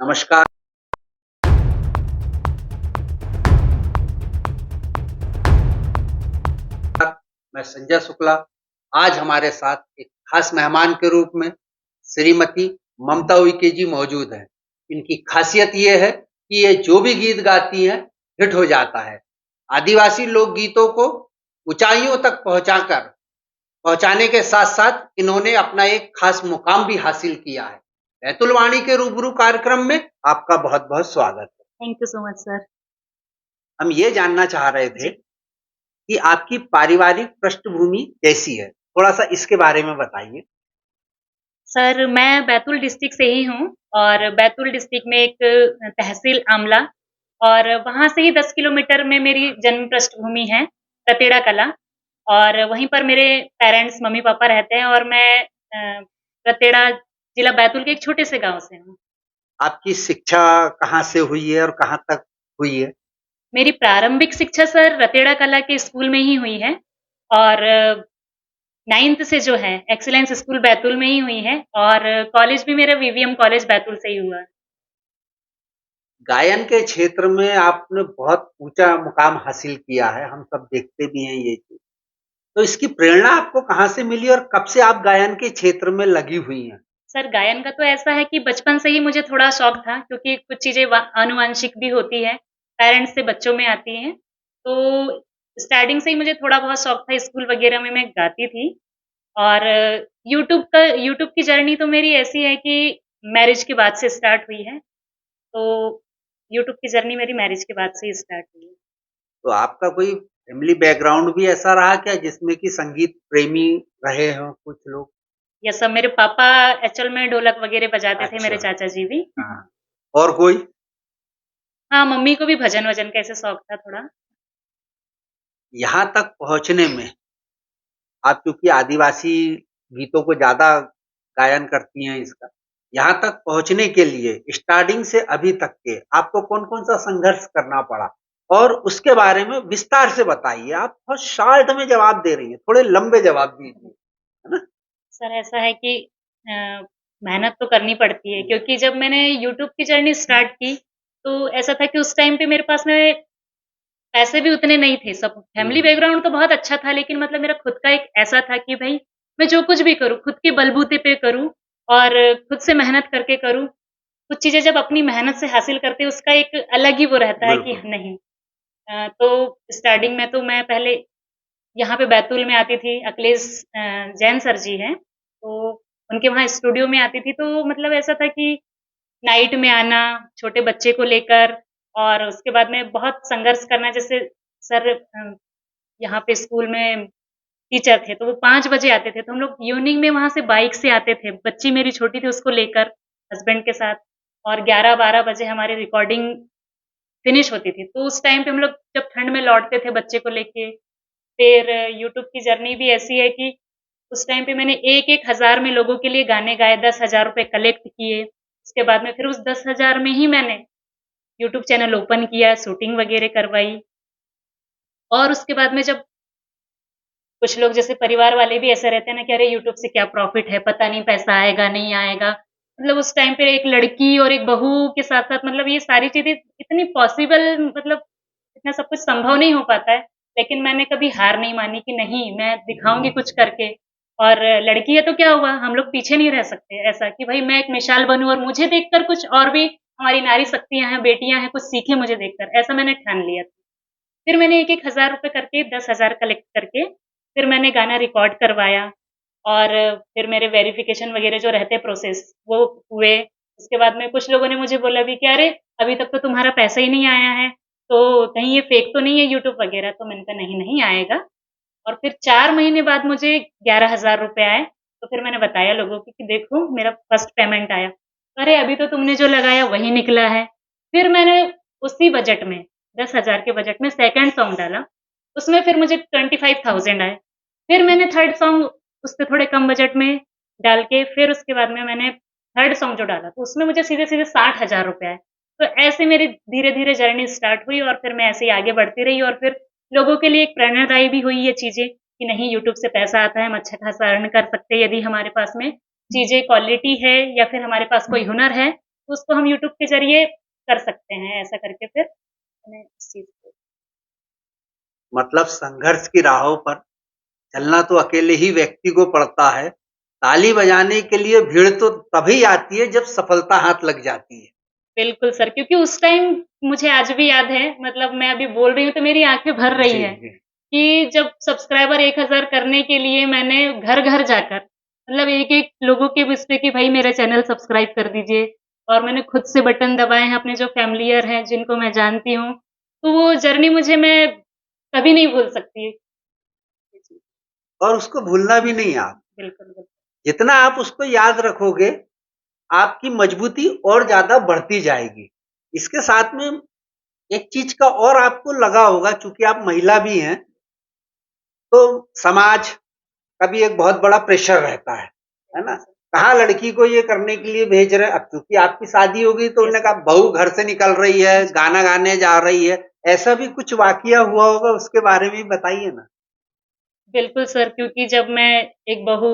नमस्कार, मैं संजय शुक्ला। आज हमारे साथ एक खास मेहमान के रूप में श्रीमती ममता उइके जी मौजूद हैं। इनकी खासियत ये है कि ये जो भी गीत गाती हैं, हिट हो जाता है। आदिवासी लोक गीतों को ऊँचाइयों तक पहुँचाने के साथ-साथ इन्होंने अपना एक खास मुकाम भी हासिल किया है। बैतुल वाणी के रूबरू कार्यक्रम में आपका बहुत-बहुत स्वागत है। Thank you so much sir. हम ये जानना चाह रहे थे जी। कि आपकी पारिवारिक पृष्ठभूमि कैसी है? थोड़ा-सा इसके बारे में बताइए। सर मैं बैतूल डिस्ट्रिक्ट से ही हूँ और बैतूल डिस्ट्रिक्ट में एक तहसील आमला और वहाँ से ही 10 किलोमीटर में मेरी जन्म पृष्ठभूमि है, रतेड़ा कलां और वहीं पर मेरे पेरेंट्स मम्मी-पापा रहते हैं और मैं रतेड़ा जिला बैतूल के एक छोटे से गाँव से हूँ। आपकी शिक्षा कहाँ से हुई है और कहाँ तक हुई है? मेरी प्रारंभिक शिक्षा सर रतेड़ा कलां के स्कूल में ही हुई है और 9th से जो है एक्सीलेंस स्कूल बैतूल में ही हुई है और कॉलेज भी मेरा वीवीएम कॉलेज बैतूल से ही हुआ है। गायन के क्षेत्र में आपने बहुत ऊँचा मुकाम हासिल किया है, हम सब देखते भी हैं ये चीज़। तो इसकी प्रेरणा आपको कहाँ से मिली और कब से आप गायन के क्षेत्र में लगी हुई हैं? सर गायन का तो ऐसा है कि बचपन से ही मुझे थोड़ा शौक था क्योंकि कुछ चीज़ें आनुवांशिक भी होती हैं, पेरेंट्स से बच्चों में आती हैं। तो स्टार्टिंग से ही मुझे थोड़ा बहुत शौक था, स्कूल वगैरह में मैं गाती थी और यूट्यूब की जर्नी तो मेरी ऐसी है कि मैरिज के बाद से स्टार्ट हुई है। तो यूट्यूब की जर्नी मेरी मैरिज के बाद से ही स्टार्ट हुई है। तो आपका कोई फैमिली बैकग्राउंड भी ऐसा रहा क्या जिसमें कि संगीत प्रेमी रहे हों कुछ लोग? यस सर, मेरे पापा एक्चुअल में ढोलक वगैरह बजाते थे, अच्छा, मेरे चाचा जी भी। हाँ। और कोई? हाँ, मम्मी को भी भजन-वजन का ऐसे शौक था थोड़ा। यहाँ तक पहुँचने में आप चूँकि आदिवासी गीतों को ज़्यादा गायन करती हैं इसका, यहाँ तक पहुँचने के लिए स्टार्टिंग से अभी तक के आपको कौन-कौन सा संघर्ष करना पड़ा? और उसके बारे में विस्तार से बताइए। आप बहुत शॉर्ट में जवाब दे रही हैं, थोड़े लंबे जवाब दीजिए, है ना? सर ऐसा है कि अ, मेहनत तो करनी पड़ती है क्योंकि जब मैंने यूट्यूब की जर्नी स्टार्ट की, तो ऐसा था कि उस टाइम पे मेरे पास में पैसे भी उतने नहीं थे। सब फैमिली हुँ, बैकग्राउंड तो बहुत अच्छा था लेकिन मतलब मेरा खुद का एक ऐसा था कि भई मैं जो कुछ भी करूँ, खुद के बलबूते पे करूँ और खुद से मेहनत करके करूँ। कुछ चीज़ें जब अपनी मेहनत से हासिल करते हैं उसका एक अलग ही वो रहता है कि बिल्कुल। नहीं। तो स्टार्टिंग में तो मैं पहले यहाँ पे बैतूल में आती थी, अखिलेश जैन सर जी हैं, तो उनके वहाँ स्टूडियो में आती थी, तो मतलब ऐसा था कि नाइट में आना, छोटे बच्चे को लेकर और उसके बाद में बहुत संघर्ष करना जैसे सर यहाँ पे स्कूल में टीचर थे, तो वो 5 बजे आते थे, तो हम लोग इवनिंग में वहाँ से बाइक से आते थे। बच्ची मेरी छोटी थी उसको लेकर हस्बैंड के साथ और 11-12 बजे हमारी रिकॉर्डिंग फिनिश होती थी। तो उस टाइम पे हम लोग जब ठंड में लौटते थे बच्चे को लेके, फिर यूट्यूब की जर्नी भी ऐसी है कि उस टाइम पे मैंने 1-1 हज़ार में लोगों के लिए गाने गाए, 10,000 रुपए कलेक्ट किए। उसके बाद में फिर उस 10,000 में ही मैंने यूट्यूब चैनल ओपन किया, शूटिंग वगैरह करवाई और उसके बाद में जब कुछ लोग जैसे परिवार वाले भी ऐसे रहते हैं ना कि अरे यूट्यूब से क्या प्रॉफ़िट है, पता नहीं पैसा आएगा, नहीं आएगा। मतलब उस टाइम पे एक लड़की और एक बहू के साथ-साथ मतलब ये सारी चीज़ें इतनी पॉसिबल मतलब इतना सब कुछ संभव नहीं हो पाता है। लेकिन मैंने कभी हार नहीं मानी कि नहीं मैं दिखाऊँगी कुछ करके और लड़की है तो क्या हुआ, हम लोग पीछे नहीं रह सकते ऐसा कि भई मैं एक मिसाल बनूँ और मुझे देखकर कुछ और भी हमारी नारी शक्तियाँ हैं, बेटियाँ हैं, कुछ सीखें मुझे देखकर, ऐसा मैंने ठान लिया। फिर मैंने 1-1 हज़ार रुपए करके 10,000 कलेक्ट करके फिर मैंने गाना रिकॉर्ड करवाया और फिर मेरे वेरिफ़िकेशन वग़ैरह जो रहते हैं प्रोसेस वो हुए। उसके बाद में कुछ लोगों ने मुझे बोला भी कि अरे! अभी तक तो तुम्हारा पैसा ही नहीं आया है, तो कहीं ये फ़ेक तो नहीं है यूट्यूब वग़ैरह? तो मैंने कहा नहीं, नहीं आएगा और फिर 4 महीने बाद मुझे 11,000 रुपए आए, तो फिर मैंने बताया लोगों को कि देखो मेरा फर्स्ट पेमेंट आया। अरे! अभी तो तुमने जो लगाया वही निकला है। फिर मैंने उसी बजट में 10,000 के बजट में सेकंड सॉन्ग डाला, उसमें फिर मुझे 25,000 आए। फिर मैंने थर्ड सॉन्ग उससे थोड़े कम बजट में डाल के फिर उसके बाद में मैंने थर्ड सॉन्ग जो डाला, तो उसमें मुझे सीधे-सीधे 60,000 रुपए आए। तो ऐसे मेरी धीरे-धीरे जर्नी स्टार्ट हुई और फिर मैं ऐसे ही आगे बढ़ती रही और फिर लोगों के लिए एक प्रेरणादायी भी हुई ये चीज़ें कि नहीं यूट्यूब से पैसा आता है, हम अच्छा खासा अर्न कर सकते हैं यदि हमारे पास में चीज़ें क्वालिटी है या फिर हमारे पास कोई हुनर है, तो उसको हम यूट्यूब के ज़रिए कर सकते हैं, ऐसा करके फिर मैंने इस चीज़ को। मतलब संघर्ष की राहों पर चलना तो अकेले ही व्यक्ति को पड़ता है। ताली बजाने के लिए भीड़ तो तभी आती है जब सफलता हाथ लग जाती है। बिल्कुल सर, क्योंकि उस टाइम मुझे आज भी याद है, मतलब मैं अभी बोल रही हूँ तो मेरी आँखें भर रही जी, हैं, जी। कि जब सब्सक्राइबर 1000 करने के लिए मैंने घर-घर जाकर मतलब एक-एक लोगों के उस पे कि भाई मेरा चैनल सब्सक्राइब कर दीजिए, और मैंने खुद से बटन दबाए हैं अपने जो फ़ैमिलियर हैं, जिनको मैं जानती हूँ, तो वो जर्नी मुझे मैं कभी नहीं भूल सकती। जी, और उसको भूलना भी नहीं आप। बिल्कुल, बिल्कुल। जितना आप उसको याद रखोगे, आपकी मजबूती और ज़्यादा बढ़ती जाएगी। इसके साथ में एक चीज़ का और आपको लगा होगा, चूँकि आप महिला भी हैं, तो समाज का भी एक बहुत बड़ा प्रेशर रहता है ना? बिल्कुल सर। कहाँ लड़की को ये करने के लिए भेज रहे हैं, अब चूँकि आपकी शादी हो गई तो यस उन्होंने सर। कहा बहू घर से निकल रही है, गाना गाने जा रही है, ऐसा भी कुछ वाक़या हुआ होगा, उसके बारे में भी बताइए ना? बिल्कुल सर, क्योंकि जब मैं एक बहू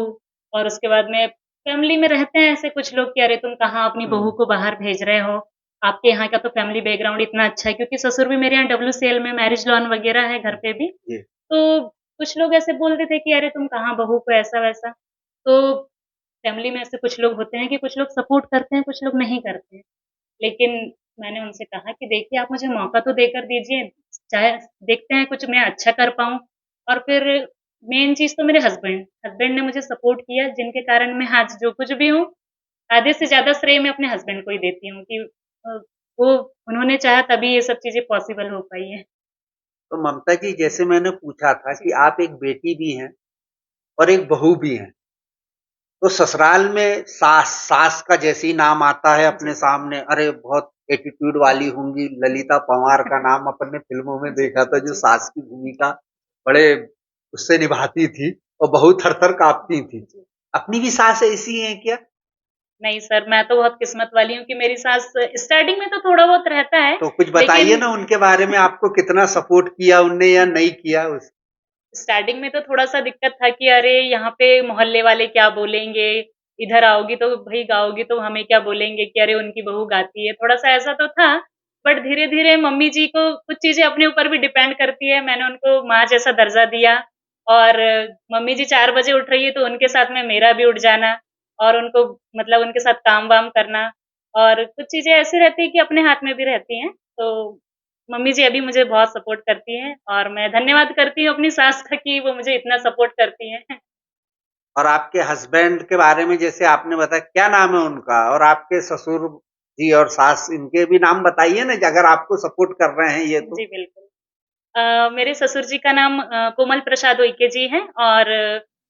और उसके बाद में फैमिली में रहते हैं ऐसे कुछ लोग कि अरे तुम कहाँ अपनी बहू हुँ, को बाहर भेज रहे हो? आपके यहाँ का तो फैमिली बैकग्राउंड इतना अच्छा है, क्योंकि ससुर भी मेरे यहाँ WCL में मैरिज लॉन वगैरह है घर पे भी। जी। तो कुछ लोग ऐसे बोलते थे कि अरे तुम कहाँ बहू को ऐसा-वैसा। तो फैमिली में ऐसे कुछ लोग होते हैं कि कुछ लोग सपोर्ट करते हैं, कुछ लोग नहीं करते हैं। लेकिन मैंने उनसे कहा कि देखिए आप मुझे मौका तो देकर दीजिए, चाहे देखते हैं कुछ मैं अच्छा कर पाऊँ। और फिर मेन चीज़ तो मेरे हस्बैंड, हस्बैंड ने मुझे सपोर्ट किया, जिनके कारण मैं आज जो कुछ भी हूँ, आधे से ज़्यादा श्रेय मैं अपने हस्बैंड को ही देती हूँ कि अ, वो उन्होंने चाहा तभी ये सब चीज़ें पॉसिबल हो पाई हैं। तो ममता जी, जैसे मैंने पूछा था जी, कि आप एक बेटी भी हैं और एक बहू भी हैं। तो ससुराल में सास का जैसे ही नाम आता है अपने जी, सामने, अरे बहुत एटीट्यूड वाली जी। होंगी, ललिता पंवार का नाम अपन ने फ़िल्मों में जी, देखा था, जो जी, सास की भूमिका बड़े उससे निभाती थी और बहू थर-थर काँपती थी। जी। अपनी भी सास ऐसी हैं क्या? नहीं सर, मैं तो बहुत किस्मत वाली हूँ कि मेरी सास स्टार्टिंग में तो थोड़ा बहुत रहता है, तो कुछ बताइए लेकिन ना उनके बारे में, आपको कितना सपोर्ट किया उनने या नहीं किया उस स्टार्टिंग में तो थोड़ा-सा दिक्कत था कि अरे! यहाँ पे मोहल्ले वाले क्या बोलेंगे? इधर आओगी तो भई गाओगी तो हमें क्या बोलेंगे कि अरे! उनकी बहू गाती है, थोड़ा-सा ऐसा तो था। बट धीरे-धीरे मम्मी जी को कुछ चीज़ें अपने ऊपर भी डिपेंड करती है, मैंने उनको माँ जैसा दर्जा दिया। और मम्मी जी 4 बजे उठ रही है तो उनके साथ में मेरा भी उठ जाना, और उनको मतलब उनके साथ काम-वाम करना। और कुछ चीज़ें ऐसी रहती हैं कि अपने हाथ में भी रहती हैं, तो मम्मी जी अभी मुझे बहुत सपोर्ट करती हैं, और मैं धन्यवाद करती हूँ अपनी सास का कि वो मुझे इतना सपोर्ट करती हैं। और आपके हस्बैंड के बारे में जैसे आपने बताया, क्या नाम है उनका? और आपके ससुर जी और सास, इनके भी नाम बताइए ना, अगर आपको सपोर्ट कर रहे हैं ये तो। जी, बिल्कुल। मेरे ससुर जी का नाम कोमल प्रसाद उइके जी है, और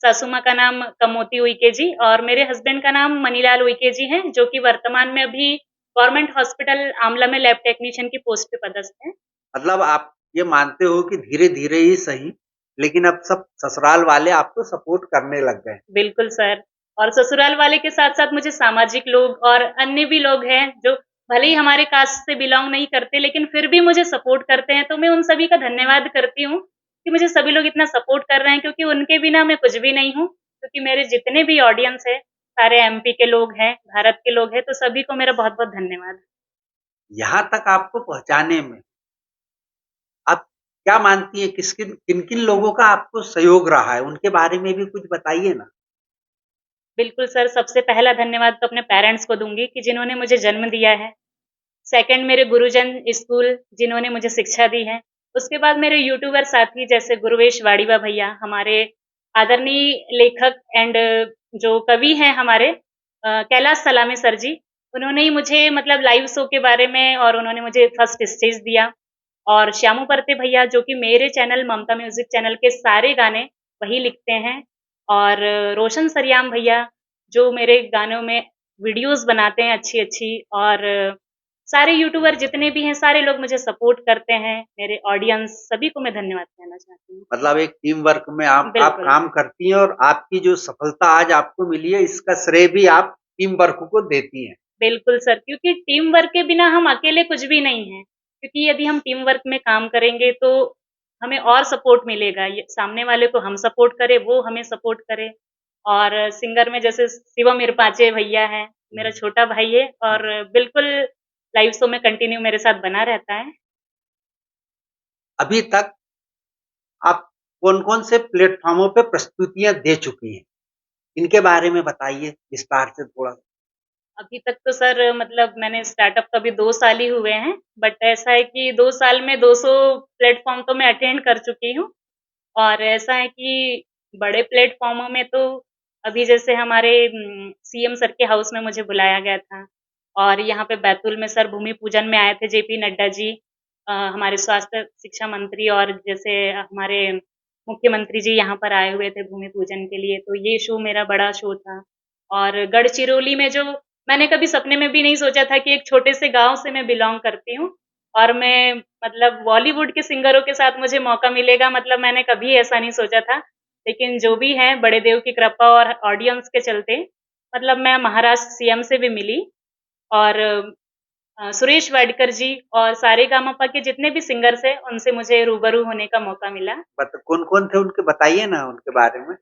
सासू माँ का नाम कमोती उइके जी, और मेरे हस्बैंड का नाम मनीलाल उइके जी हैं, जो कि वर्तमान में अभी गवर्नमेंट हॉस्पिटल आमला में लैब टेक्नीशियन की पोस्ट पे पदस्थ हैं। मतलब आप ये मानते हो कि धीरे-धीरे ही सही, लेकिन अब सब ससुराल वाले आपको सपोर्ट करने लग गए हैं। बिल्कुल सर। और ससुराल वाले के साथ-साथ मुझे सामाजिक लोग और अन्य भी लोग हैं, जो भले ही हमारे कास्ट से बिलॉन्ग नहीं करते, लेकिन फिर भी मुझे सपोर्ट करते हैं, तो मैं उन सभी का धन्यवाद करती हूँ, कि मुझे सभी लोग इतना सपोर्ट कर रहे हैं, क्योंकि उनके बिना मैं कुछ भी नहीं हूँ। क्योंकि मेरे जितने भी ऑडियंस है, सारे MP के लोग हैं, भारत के लोग हैं, तो सभी को मेरा बहुत-बहुत धन्यवाद। यहाँ तक आपको पहुँचाने में आप क्या मानती हैं, किन-किन लोगों का आपको सहयोग रहा है? उनके बारे में भी कुछ बताइए ना? बिल्कुल सर, सबसे पहला धन्यवाद तो अपने पेरेंट्स को दूँगी कि जिन्होंने मुझे जन्म दिया है। सेकंड मेरे गुरुजन स्कूल, जिन्होंने मुझे शिक्षा दी है। उसके बाद मेरे यूट्यूबर साथी जैसे गुरुवेश वाड़ीवा भैया, हमारे आदरणीय लेखक एंड जो कवि हैं हमारे कैलाश सलामी सर जी, उन्होंने ही मुझे मतलब लाइव शो के बारे में, और उन्होंने मुझे फर्स्ट स्टेज दिया। और श्यामू परते भैया, जो कि मेरे चैनल ममता म्यूज़िक चैनल के सारे गाने वही लिखते हैं। और रोशन सरियाम भैया, जो मेरे गानों में वीडियोज़ बनाते हैं अच्छी-अच्छी, और सारे यूट्यूबर जितने भी हैं, सारे लोग मुझे सपोर्ट करते हैं, मेरे ऑडियंस सभी को मैं धन्यवाद कहना चाहती हूँ। मतलब एक टीम वर्क में आप बिल्कुल, काम करती हैं और आपकी जो सफलता आज आपको मिली है, इसका श्रेय भी आप टीम वर्क को देती हैं। बिल्कुल सर, क्योंकि टीम वर्क के बिना हम अकेले कुछ भी नहीं हैं। क्योंकि यदि हम टीम वर्क में काम करेंगे तो हमें और सपोर्ट मिलेगा, ये सामने वाले को हम सपोर्ट करें, वो हमें सपोर्ट करे। और सिंगर में जैसे शिवम इरपाचे भैया हैं, मेरा छोटा भाई है और बिल्कुल लाइव शो में कंटिन्यू मेरे साथ बना रहता है। अभी तक आप कौन-कौन से प्लेटफ़ॉर्मों पे प्रस्तुतियाँ दे चुकी हैं? इनके बारे में बताइए विस्तार से थोड़ा? अभी तक तो सर मतलब मैंने स्टार्टअप तो अभी 2 साल ही हुए हैं, बट ऐसा है कि 2 साल में 200 प्लेटफ़ॉर्म तो मैं अटेंड कर चुकी हूँ और ऐसा है कि बड़े प्लेटफ़ॉर्मों में तो अभी जैसे हमारे सीएम सर के हाउस में मुझे बुलाया गया था और यहाँ पे बैतूल में सर भूमि पूजन में आए थे जेपी नड्डा जी, हमारे स्वास्थ्य शिक्षा मंत्री और जैसे हमारे मुख्यमंत्री जी यहाँ पर आए हुए थे भूमि पूजन के लिए, तो ये शो मेरा बड़ा शो था। और गढ़चिरौली में जो मैंने कभी सपने में भी नहीं सोचा था कि एक छोटे से गाँव से मैं बिलॉन्ग करती हूँ और मैं मतलब बॉलीवुड के सिंगरों के साथ मुझे मौका मिलेगा, मतलब मैंने कभी ऐसा नहीं सोचा था। लेकिन जो भी है बड़े देव की कृपा और ऑडियंस के चलते मतलब मैं महाराष्ट्र सीएम से भी मिली और सुरेश वाडकर जी और सारेगामापा के जितने भी सिंगर्स हैं उनसे मुझे रूबरू होने का मौका मिला। बत कौन-कौन थे उनके बताइए ना उनके बारे में?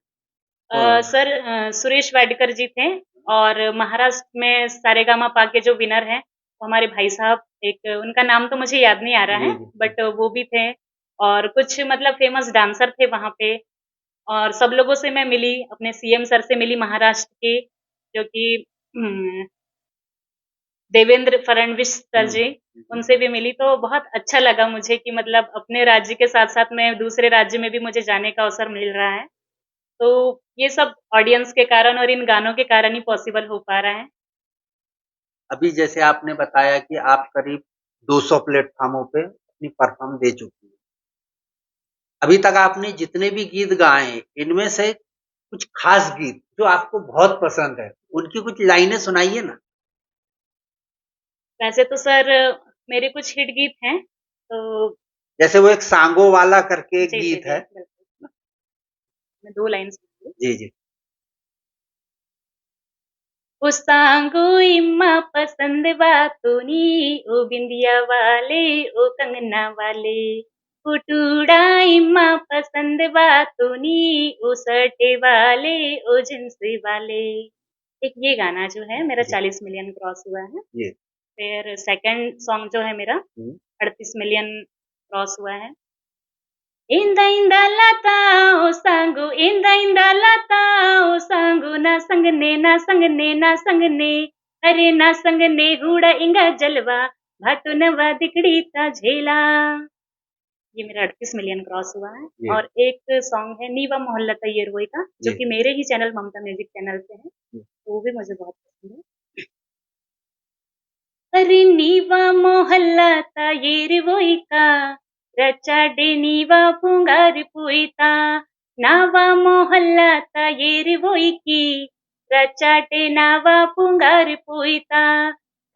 सर सुरेश वाडकर जी थे और महाराष्ट्र में सारेगामापा के जो विनर हैं वो हमारे भाई साहब, एक उनका नाम तो मुझे याद नहीं आ रहा जी, है जी। बट वो भी थे और कुछ मतलब फेमस डांसर थे वहाँ पे और सब लोगों से मैं मिली, अपने सीएम सर से मिली महाराष्ट्र के, जो कि देवेंद्र फडणवीस सर हुँ, जी, उनसे भी मिली तो बहुत अच्छा लगा मुझे कि मतलब अपने राज्य के साथ-साथ मैं दूसरे राज्य में भी मुझे जाने का अवसर मिल रहा है। तो ये सब ऑडियंस के कारण और इन गानों के कारण ही पॉसिबल हो पा रहा है। अभी जैसे आपने बताया कि आप करीब 200 प्लेटफ़ॉर्मों पे अपनी परफ़ॉर्म दे चुकी हैं। अभी तक आपने जितने भी गीत गाए हैं, इनमें से कुछ ख़ास गीत जो आपको बहुत पसंद है, उनकी कुछ लाइनें सुनाइए ना? वैसे तो सर मेरे कुछ हिट गीत हैं, तो जैसे वो एक सांगो वाला करके एक जी, जी, गीत जी, है। बिल्कुल। मैं 2 लाइन सुनाऊँगी। जी, जी। ओ सांगो इम्मा पसंद बातोनी, ओ बिंदिया वाले, ओ कंगना वाले, ओ टूडा इम्मा पसंद बातोनी, ओ सटे वाले, ओ जींस वाले। एक ये गाना जो है मेरा जी, 40 मिलियन क्रॉस हुआ है। जी। फिर सेकंड सॉन्ग जो है मेरा हुँ, 38 मिलियन क्रॉस हुआ है। इंद इंद लता ओ सांगू इंद लता ओ सांगू ना संगने ना संगने ना संगने अरे ना संगने हुड़ा इंगा जलवा भाटू नवा दिकड़ीचा झेला। ये मेरा 38 मिलियन क्रॉस हुआ है जी, और एक सॉन्ग है नीवा मोहल्ला तैयरवई का जो जी, कि मेरे ही चैनल ममता म्यूजिक चैनल पे है, जी। तो वो भी मुझे बहुत पसंद है। अरे नीवा मोहल्ला तैयरवई का रचाडे नीवा पुंगार पुईता नावा मोहल्ला तैयरवई की रचाटे नावा पुंगार पुईता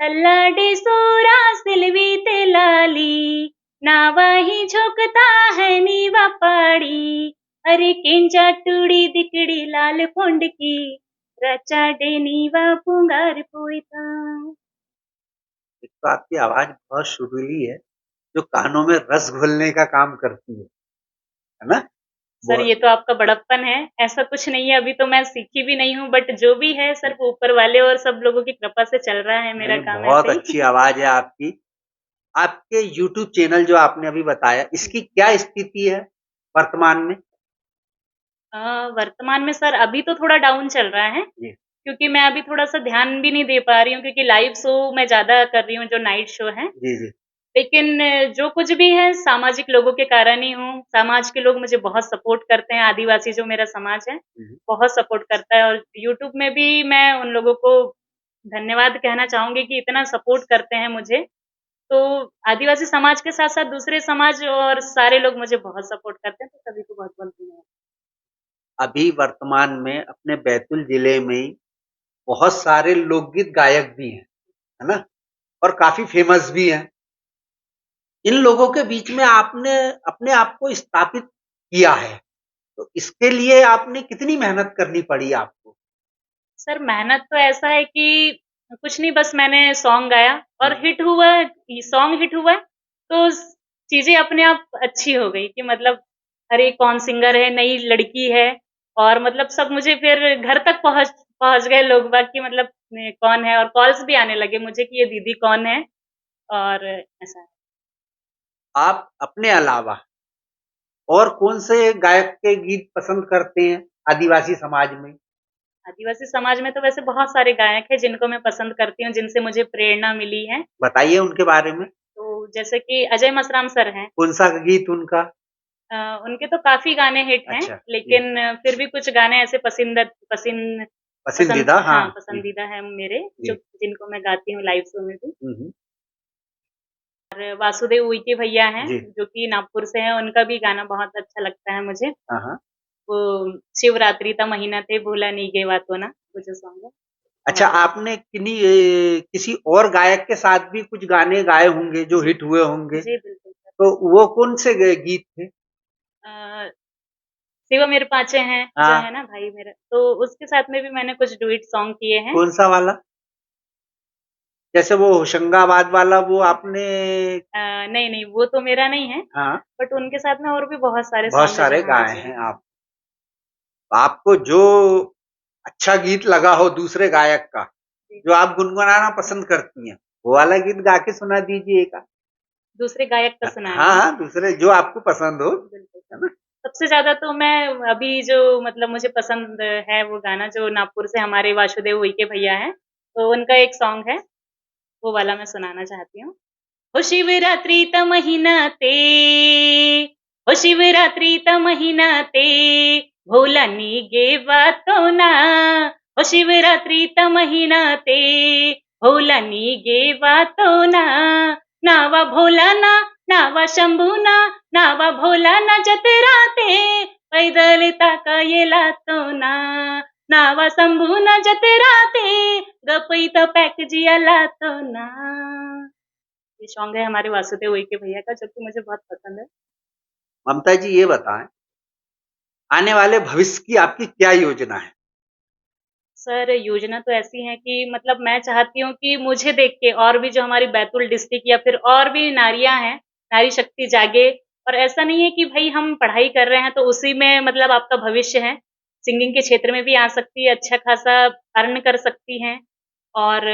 तल्लाडे सोरा सिलवी ते लाली नावा ही झोंकता है नीवा पाड़ी अरे केंजा टूड़ी दिकड़ी लाल फोंड की रचाडे नीवा पुंगार पुईता। एक तो आपकी आवाज़ बहुत सुरीली है, जो कानों में रस घोलने का काम करती है ना? सर ये बहुत तो आपका बड़प्पन है, ऐसा कुछ नहीं है, अभी तो मैं सीखी भी नहीं हूँ, बट जो भी है सिर्फ ऊपर वाले और सब लोगों की कृपा से चल रहा है नहीं, मेरा नहीं काम बहुत ऐसे अच्छी ही। आवाज़ है आपकी। आपके यूट्यूब चैनल जो आपने अभी बताया, इसकी क्या स्थिति है वर्तमान में? अ, वर्तमान में सर अभी तो थोड़ा डाउन चल रहा है, जी, क्योंकि मैं अभी थोड़ा-सा ध्यान भी नहीं दे पा रही हूँ क्योंकि लाइव शो मैं ज़्यादा कर रही हूँ जो नाइट शो है। जी, जी। लेकिन जो कुछ भी है सामाजिक लोगों के कारण ही हूँ, समाज के लोग मुझे बहुत सपोर्ट करते हैं, आदिवासी जो मेरा समाज है, हुँ, हुँ। बहुत सपोर्ट करता है और यूट्यूब में भी मैं उन लोगों को धन्यवाद कहना चाहूँगी कि इतना सपोर्ट करते हैं मुझे। तो आदिवासी समाज के साथ-साथ दूसरे समाज और सारे लोग मुझे बहुत सपोर्ट करते हैं, तो सभी को बहुत-बहुत धन्यवाद। अभी वर्तमान में अपने बैतूल जिले में ही बहुत सारे लोकगीत गायक भी हैं, है ना? और काफ़ी फ़ेमस भी हैं। इन लोगों के बीच में आपने अपने आप को स्थापित किया है, तो इसके लिए आपने कितनी मेहनत करनी पड़ी आपको? सर मेहनत तो ऐसा है कि कुछ नहीं बस मैंने सॉन्ग गाया और हुँ, हिट हुआ, ये सॉन्ग हिट हुआ, तो चीज़ें अपने आप अच्छी हो गई कि मतलब अरे कौन सिंगर है, नई लड़की है और मतलब सब मुझे फिर घर तक पहुँच गए लोग बाग कि मतलब कौन है, और कॉल्स भी आने लगे मुझे कि ये दीदी कौन है, और ऐसा है। आप अपने अलावा और कौन से गायक के गीत पसंद करते हैं आदिवासी समाज में? आदिवासी समाज में तो वैसे बहुत सारे गायक हैं जिनको मैं पसंद करती हूँ, जिनसे मुझे प्रेरणा मिली है। बताइए उनके बारे में। तो जैसे कि अजय मसराम सर हैं। कौन सा गीत उनका? उनके तो काफ़ी गाने हिट हैं, अच्छा, जी। लेकिन फिर भी कुछ गाने ऐसे पसंद पसंदीदा, हाँ, हाँ, जी, पसंदीदा है मेरे, जो जी। जिनको मैं गाती हूँ लाइव शो में भी। हुँ, हुँ। और वासुदेव उइके भैया हैं, जी। जो कि नागपुर से हैं, उनका भी गाना बहुत अच्छा लगता है मुझे। हाँ, हाँ। वो शिवरात्रि का महीना थे, भूला नहीं गे वातो ना, वो जो सॉन्ग है, वो अच्छा, वाला। आपने किसी और गायक के साथ भी कुछ गाने गाए होंगे जो जी, हिट हुए होंगे, जी, बिल्कुल सर। तो वो कौन से गीत थे? अ, शिव मेरे पाँचे हैं, जो हाँ, है ना भाई मेरा, तो उसके साथ में भी मैंने कुछ डुएट सॉन्ग किए हैं। कौन सा वाला? जैसे वो होशंगाबाद वाला वो आपने नहीं, नहीं, वो तो मेरा नहीं है, हाँ, बट उनके साथ में और भी बहुत सारे बहुत सॉन्ग हैं जो, सारे हाँ गाए जी। हैं आप। आपको जो अच्छा गीत लगा हो दूसरे गायक का, जी। जो आप गुनगुनाना पसंद करती हैं, वो वाला गीत गा के सुना दीजिए एक आध। दूसरे गायक का हाँ, सुनाना। हाँ, दूसरे जो आपको पसंद हो, बिल्कुल, है सर। ना? सबसे ज़्यादा तो मैं अभी जो मतलब मुझे पसंद है वो गाना, जो नागपुर से हमारे वासुदेव उइके भैया हैं, तो उनका एक सॉन्ग है, वो वाला मैं सुनाना चाहती हूँ। हो शिवरात्रीचा महिना ते, हो शिवरात्रीचा महिना ते, भोलानी गेवा तो ना, हो शिवरात्रीचा महिना ते, भोलानी गेवा तो ना, नावा भोलाना, नावा शंभूना, नावा भोलाना जत्रा ते, पैदल ताका येला तो ना, नावा शंभूना जत्रा ते, गपईत पॅकजी आला तो ना। ये सॉन्ग है हमारे वासुदेव उइके भैया का, जो कि मुझे बहुत पसंद है। ममता जी ये बताएँ, आने वाले भविष्य की आपकी क्या योजना है? सर, योजना तो ऐसी है कि मतलब मैं चाहती हूँ कि मुझे देख के और भी जो हमारी बैतूल डिस्ट्रिक्ट या फिर और भी नारियाँ हैं, नारी शक्ति जागे, और ऐसा नहीं है कि भई हम पढ़ाई कर रहे हैं तो उसी में मतलब आपका भविष्य है। सिंगिंग के क्षेत्र में भी आ सकती है, अच्छा खासा अर्न कर सकती हैं, और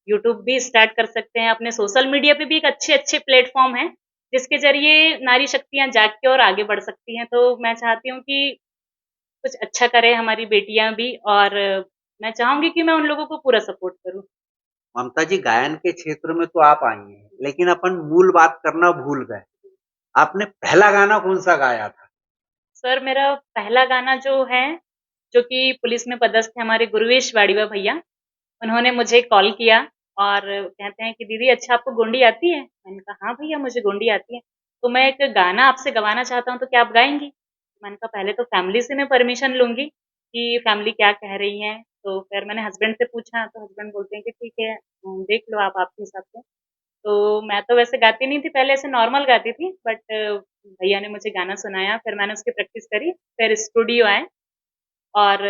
यूट्यूब भी स्टार्ट कर सकते हैं। अपने सोशल मीडिया पे भी एक अच्छे-अच्छे प्लेटफ़ॉर्म हैं, जिसके ज़रिए नारी शक्तियाँ जाग के और आगे बढ़ सकती हैं। तो मैं चाहती हूँ कि कुछ अच्छा करें हमारी बेटियाँ भी, और मैं चाहूँगी कि मैं उन लोगों को पूरा सपोर्ट करूँ। ममता जी गायन के क्षेत्र में तो आप आई हैं, लेकिन अपन मूल बात करना भूल गए। आपने पहला गाना कौन-सा गाया था? सर, मेरा पहला गाना जो है, जो कि पुलिस में पदस्थ है हमारे गुरुवेश वाडिवा भैया, उन्होंने मुझे कॉल किया और कहते हैं कि दीदी अच्छा आपको गोंडी आती है? मैंने कहा हाँ भैया मुझे गोंडी आती है। तो मैं एक गाना आपसे गवाना चाहता हूँ, तो क्या आप गाएँगी? मैंने कहा पहले तो फैमिली से मैं परमिशन लूँगी कि फैमिली क्या कह रही है। तो फिर मैंने हस्बैंड से पूछा, तो हस्बैंड बोलते हैं कि ठीक है, देख लो आप आपके हिसाब से। तो मैं तो वैसे गाती नहीं थी, पहले ऐसे नॉर्मल गाती थी, बट भैया ने मुझे गाना सुनाया, फिर मैंने उसकी प्रैक्टिस करी, फिर स्टूडियो आए, और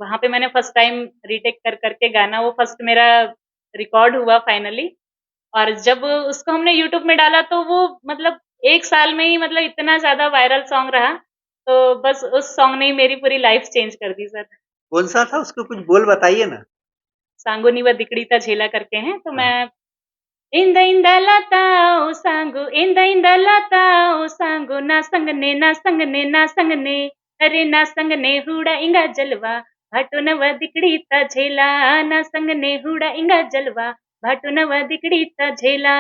वहाँ पे मैंने फर्स्ट टाइम रीटेक कर के गाना, वो फर्स्ट मेरा रिकॉर्ड हुआ फाइनली, और जब उसको हमने यूट्यूब में डाला तो वो मतलब 1 साल में ही मतलब इतना ज़्यादा वायरल सॉन्ग रहा, तो बस उस सॉन्ग ने ही मेरी पूरी लाइफ चेंज कर दी सर। कौन-सा था उसके कुछ बोल बताइए ना? सांगोनी व दिकड़ीता झेला करके हैं, तो हाँ, मैं इंद इंदलता ओ सांगो, इंद इंदलता ओ सांगो, ना संगने ना संगने ना संगने, अरे ना संगने हुडा इंगा जलवा, भाटो नव दिकड़ीचा झेला, ना संगने हुडा इंगा जलवा, भाटो नव दिकड़ीचा झेला,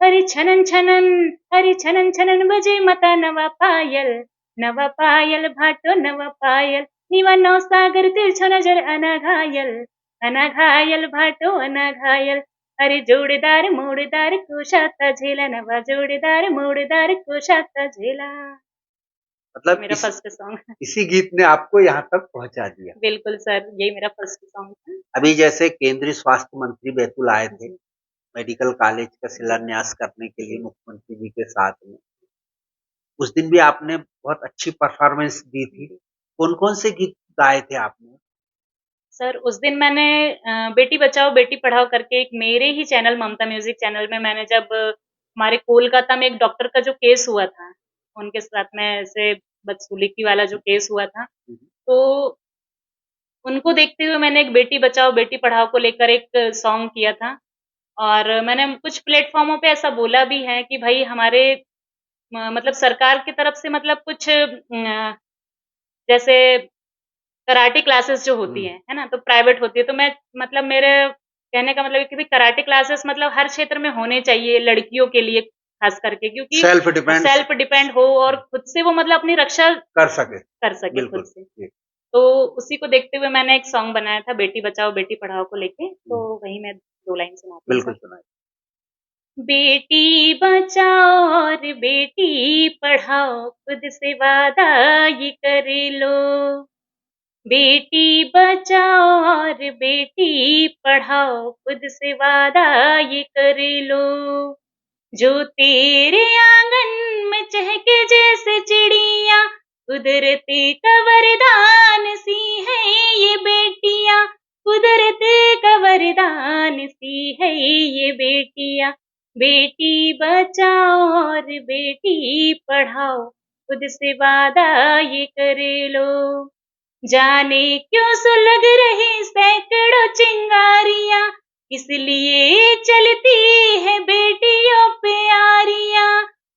हरी छनन छनन, हरी छनन छनन बजे मता नवा पायल, नवा पायल भाटो नवा पायल, निवा नौ सागर तिरछो नजर अनाघायल, अनाघायल भाटो अनाघायल, अरे जोडदार मोडदार कोशाचा झेला, नवा जोडदार मोडदार कोशाचा झेला। ये मतलब मेरा फर्स्ट सॉन्ग। इसी गीत ने आपको यहाँ तक पहुँचा दिया। बिल्कुल सर, यही मेरा फर्स्ट सॉन्ग था। अभी जैसे केंद्रीय स्वास्थ्य मंत्री बैतूल आए थे, जी, मेडिकल कॉलेज का जी, शिलान्यास करने के लिए जी। मुख्यमंत्री जी के साथ में। उस दिन भी आपने बहुत अच्छी परफ़ॉर्मेंस दी थी। जी। कौन-कौन से गीत गाए थे आपने? सर, उस दिन मैंने बेटी बचाओ बेटी पढ़ाओ करके एक मेरे ही चैनल ममता म्यूज़िक चैनल में, मैंने जब हमारे कोलकाता में एक डॉक्टर का जो केस हुआ था, उनके साथ में ऐसे बदसलूकी वाला जो केस हुआ था, हुँ, हुँ। तो उनको देखते हुए मैंने एक बेटी बचाओ बेटी पढ़ाओ को लेकर एक सॉन्ग किया था और मैंने कुछ प्लेटफ़ॉर्मों पे ऐसा बोला भी है कि भई हमारे मतलब सरकार की तरफ से मतलब कुछ जैसे कराटे क्लासेस जो होती हम्म, है ना? तो प्राइवेट होती है, तो मैं मतलब मेरे कहने का मतलब है कि भई कराटे क्लासेस मतलब हर क्षेत्र में होने चाहिए लड़कियों के लिए खास करके क्योंकि सेल्फ डिपेंड्स सेल्फ डिपेंड हो और खुद से वो मतलब अपनी रक्षा कर सके। कर सके खुद बिल्कुल से। जी। तो उसी को देखते हुए मैंने एक सॉन्ग बनाया था बेटी बचाओ बेटी पढ़ाओ को लेके, हम्म, तो वही मैं 2 लाइन सुनाती हूँ बिल्कुल सर। सुनाइए। बेटी बचाओ और बेटी पढ़ाओ खुद से वादा ये कर लो। बेटी बचाओ और बेटी पढ़ाओ खुद से वादा ये कर लो। जो तेरे आंगन में चहके जैसे चिड़िया कुदरती का वरदान सी है ये बेटियां। कुदरत का वरदान सी है ये बेटियां। बेटी बचाओ और बेटी पढ़ाओ खुद से वादा ये कर लो। जाने क्यों सुलग रही सैकड़ों चिंगारियां इसलिए चलती है बेटियों पे आरियां।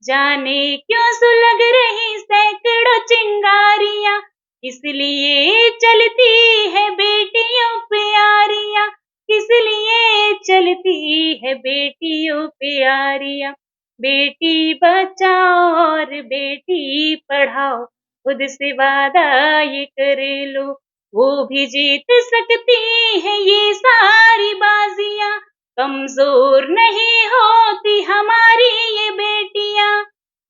जाने क्यों सुलग रही सैकड़ों चिंगारियां इसलिए चलती है बेटियों पे आरियां। इसलिए चलती है बेटियों पे आरियां। बेटी बचाओ और बेटी पढ़ाओ खुद से वादा ये कर लो। वो भी जीत सकती है ये सारी बाजियां। कमजोर नहीं होती हमारी ये बेटियां।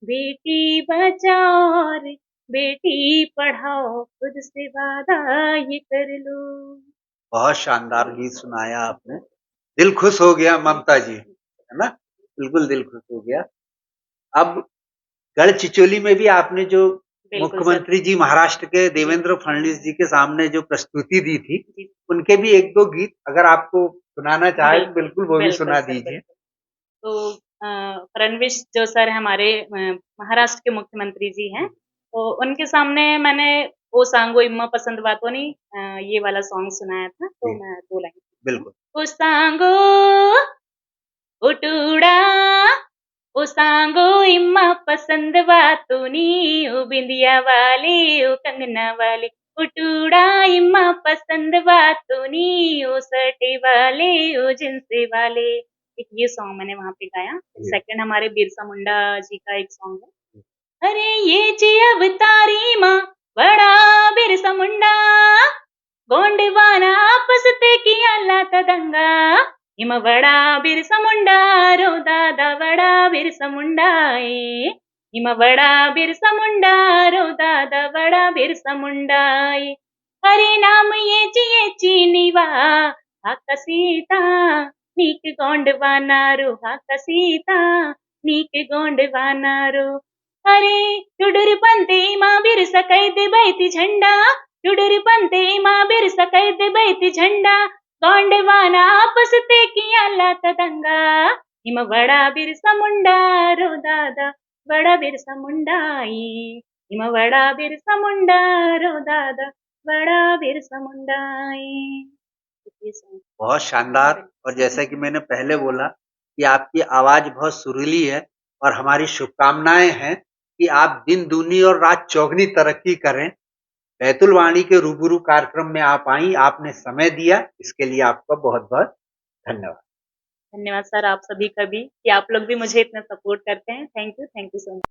बेटी बचाओ और बेटी पढ़ाओ खुद से वादा ये कर लो। बहुत शानदार गीत सुनाया आपने। दिल खुश हो गया ममता जी, है ना? बिल्कुल दिल खुश हो गया। अब गढ़ चिचोली में भी आपने जो बिल्कुल सर। मुख्यमंत्री जी महाराष्ट्र के जी देवेंद्र फडणवीस जी के सामने जो प्रस्तुति दी थी, जी उनके भी 1-2 गीत अगर आपको सुनाना चाहे तो बिल्कुल बिल्कुल वो भी बिल्कुल सुना सर दीजिए। बिल्कुल। तो फडणवीस जो सर हमारे महाराष्ट्र के मुख्यमंत्री जी हैं, तो उनके सामने मैंने "ओ सांगो इम्मा पसंद बातोनी" ये वाला सॉन्ग सुनाया था, तो जी, मैं 2 लाइन सुनाती हूँ। बिल्कुल। ओ सांगो उटूडा, ओ सांगो इम्मा पसंद बातोनी, ओ बिंदिया वाले, ओ कंगना वाले, उटूडा इम्मा पसंद बातोनी, ओ सटे वाले, ओ जिनसे वाले। एक ये सॉन्ग मैंने वहाँ पे गाया। जी, सेकंड हमारे बिरसा मुंडा जी का एक सॉन्ग है। अरे ये जी अवतारी माँ बड़ा बिरसा मुंडा गोंडवाना आपस ते किया लाता दंगा हिम बड़ा बिरसा मुंडा रो दादा बड़ा बिरसा मुंडा हिम बड़ा बिरसा मुंडा रो दादा बड़ा बिरसा मुंडा हरे नाम ये चीनीवा हाका सीता नीक गोंडवाना रो हाका सीता नीक गोंडवाना रो अरे टुडुर पंते माँ बिरसा कैद बैती झंडा टुडुर पंते माँ बिरसा कैद बैती झंडा गोंडवाना आपस ते किया लाता दंगा हिम बड़ा बिरसा मुंडा रो दादा बड़ा बिरसा मुंडा हिम बड़ा बिरसा मुंडा रो दादा बड़ा बिरसा मुंडा ये सॉन्ग बहुत शानदार। और जैसा कि मैंने पहले बोला कि आपकी आवाज़ बहुत सुरीली है और हमारी शुभकामनाएँ हैं कि आप दिन दूनी और रात चौगनी तरक्की करें। बैतुल वाणी के रूबरू कार्यक्रम में आप आईं, आपने समय दिया, इसके लिए आपका बहुत-बहुत धन्यवाद। धन्यवाद सर आप सभी का भी कि आप लोग भी मुझे इतना सपोर्ट करते हैं। Thank you so much.